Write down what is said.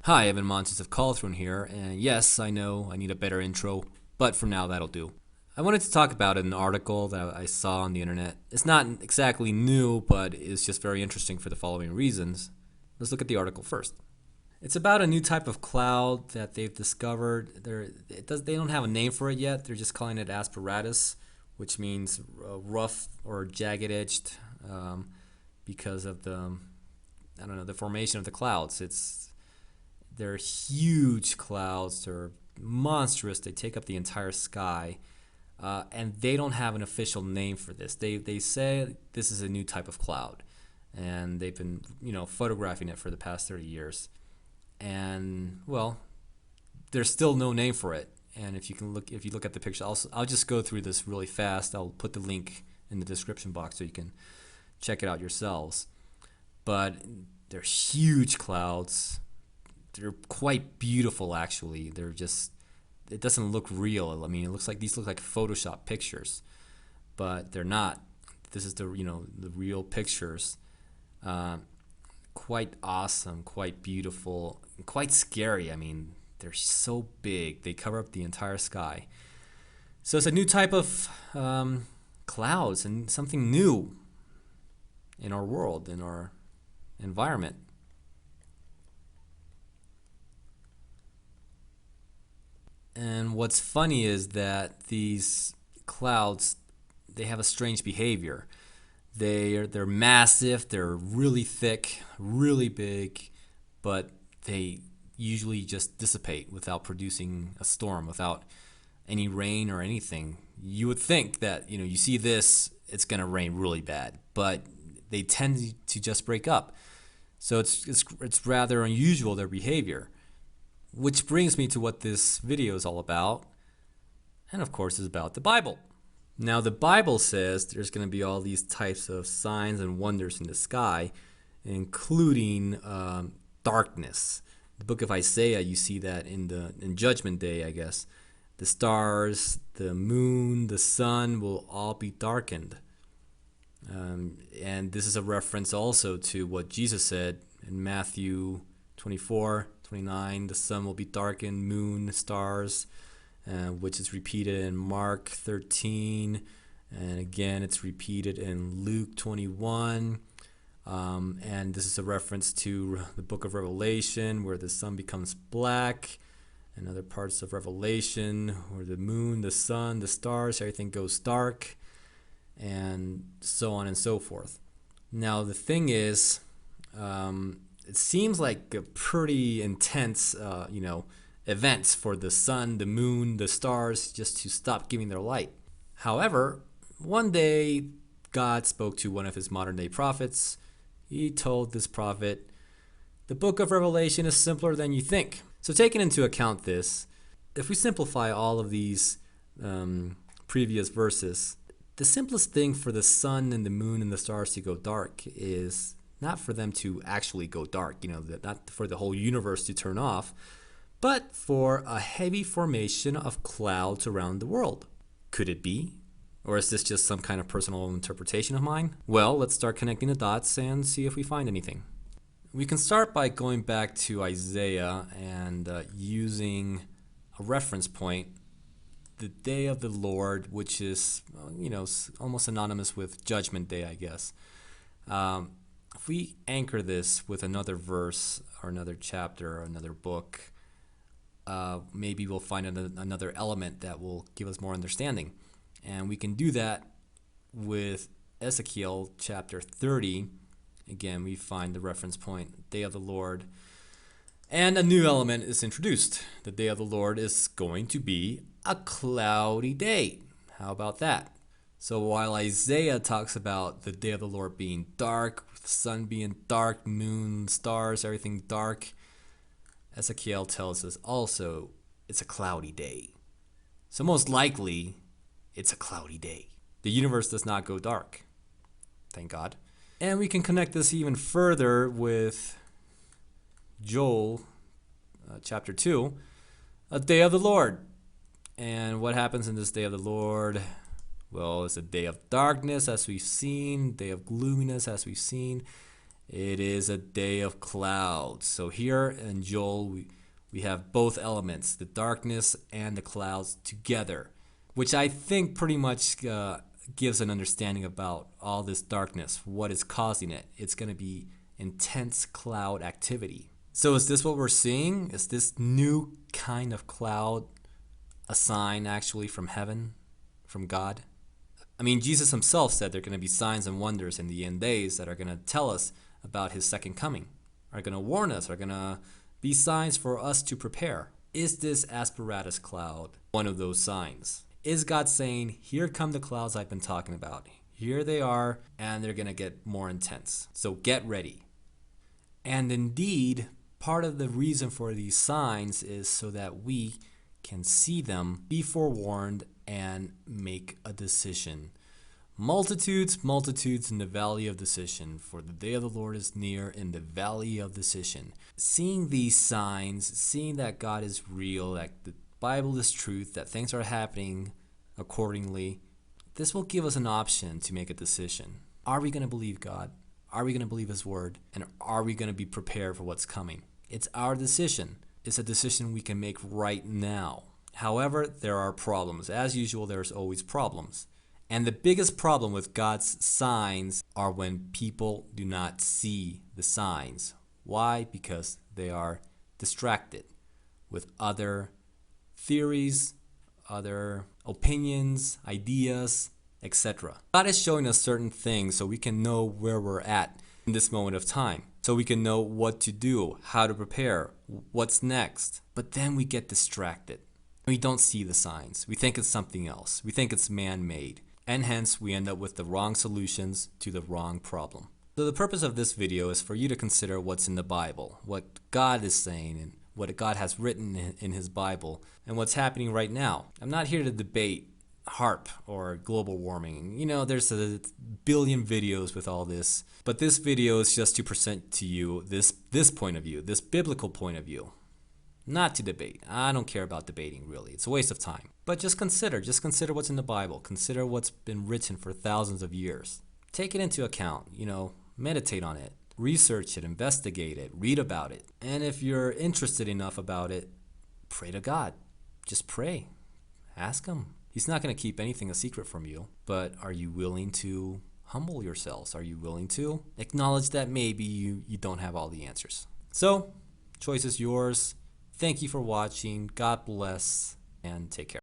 Hi, Evan Montes of Callthrough here, and yes, I know I need a better intro, but for now that'll do. I wanted to talk about an article that I saw on the internet. It's not exactly new, but it's just very interesting for the following reasons. Let's look at the article first. It's about a new type of cloud that they've discovered. They don't have a name for it yet. They're just calling it Asperitas, which means rough or jagged-edged because of the formation of the clouds. They're huge clouds. They're monstrous. They take up the entire sky. And they don't have an official name for this. They say this is a new type of cloud. And they've been, photographing it for the past 30 years. And, well, there's still no name for it. And if you look at the picture, I'll just go through this really fast. I'll put the link in the description box so you can check it out yourselves. But they're huge clouds. They're quite beautiful, actually. It doesn't look real. I mean, these look like Photoshop pictures, but they're not. This is the real pictures. Quite awesome, quite beautiful, quite scary. I mean, they're so big. They cover up the entire sky. So it's a new type of clouds and something new in our world, in our environment. And what's funny is that these clouds, they have a strange behavior. They're massive, they're really thick, really big, but they usually just dissipate without producing a storm, without any rain or anything. You would think that, you see this, it's going to rain really bad, but they tend to just break up. So it's rather unusual, their behavior. Which brings me to what this video is all about, and of course is about the Bible. Now the Bible says there's going to be all these types of signs and wonders in the sky, including darkness. The book of Isaiah, you see that in Judgment Day, I guess. The stars, the moon, the sun will all be darkened. And this is a reference also to what Jesus said in Matthew 24:29. The sun will be darkened, moon, stars, which is repeated in Mark 13, and again it's repeated in Luke 21. And this is a reference to the book of Revelation, where the sun becomes black, and other parts of Revelation where the moon, the sun, the stars, everything goes dark, and so on and so forth. Now the thing is, it seems like a pretty intense, events for the sun, the moon, the stars just to stop giving their light. However, one day God spoke to one of his modern day prophets. He told this prophet, the book of Revelation is simpler than you think. So taking into account this, if we simplify all of these previous verses, the simplest thing for the sun and the moon and the stars to go dark is not for them to actually go dark, not for the whole universe to turn off, but for a heavy formation of clouds around the world. Could it be? Or is this just some kind of personal interpretation of mine? Well, let's start connecting the dots and see if we find anything. We can start by going back to Isaiah and using a reference point, the day of the Lord, which is, almost synonymous with Judgment Day, I guess. If we anchor this with another verse or another chapter or another book, maybe we'll find another element that will give us more understanding. And we can do that with Ezekiel chapter 30. Again, we find the reference point, day of the Lord. And a new element is introduced. The day of the Lord is going to be a cloudy day. How about that? So while Isaiah talks about the day of the Lord being dark, the sun being dark, moon, stars, everything dark, Ezekiel tells us also it's a cloudy day. So most likely, it's a cloudy day. The universe does not go dark. Thank God. And we can connect this even further with Joel chapter 2, a day of the Lord. And what happens in this day of the Lord? Well, it's a day of darkness, as we've seen, day of gloominess, as we've seen. It is a day of clouds. So here in Joel, we have both elements, the darkness and the clouds together, which I think pretty much gives an understanding about all this darkness, what is causing it. It's going to be intense cloud activity. So is this what we're seeing? Is this new kind of cloud a sign actually from heaven, from God? I mean, Jesus himself said there are going to be signs and wonders in the end days that are going to tell us about his second coming, are going to warn us, are going to be signs for us to prepare. Is this Asperitas cloud one of those signs? Is God saying, here come the clouds I've been talking about. Here they are, and they're going to get more intense. So get ready. And indeed, part of the reason for these signs is so that we can see them, be forewarned, and make a decision. Multitudes, multitudes in the valley of decision, for the day of the Lord is near in the valley of decision. Seeing these signs, seeing that God is real, that the Bible is truth, that things are happening accordingly, this will give us an option to make a decision. Are we going to believe God? Are we going to believe his word? And are we going to be prepared for what's coming? It's our decision. It's a decision we can make right now. However, there are problems. As usual, there's always problems. And the biggest problem with God's signs are when people do not see the signs. Why? Because they are distracted with other theories, other opinions, ideas, etc. God is showing us certain things so we can know where we're at in this moment of time. So we can know what to do, how to prepare, what's next. But then we get distracted. We don't see the signs. We think it's something else. We think it's man-made. And hence we end up with the wrong solutions to the wrong problem. So the purpose of this video is for you to consider what's in the Bible, what God is saying and what God has written in his Bible and what's happening right now. I'm not here to debate HAARP or global warming. You know, there's a billion videos with all this, but this video is just to present to you this point of view, this biblical point of view. Not to debate. I don't care about debating, really. It's a waste of time. But just consider what's in the Bible. Consider what's been written for thousands of years. Take it into account, meditate on it, research it, investigate it, read about it. And if you're interested enough about it, pray to God. Just pray. Ask him. He's not going to keep anything a secret from you. But are you willing to humble yourselves? Are you willing to acknowledge that maybe you don't have all the answers? So, choice is yours. Thank you for watching. God bless and take care.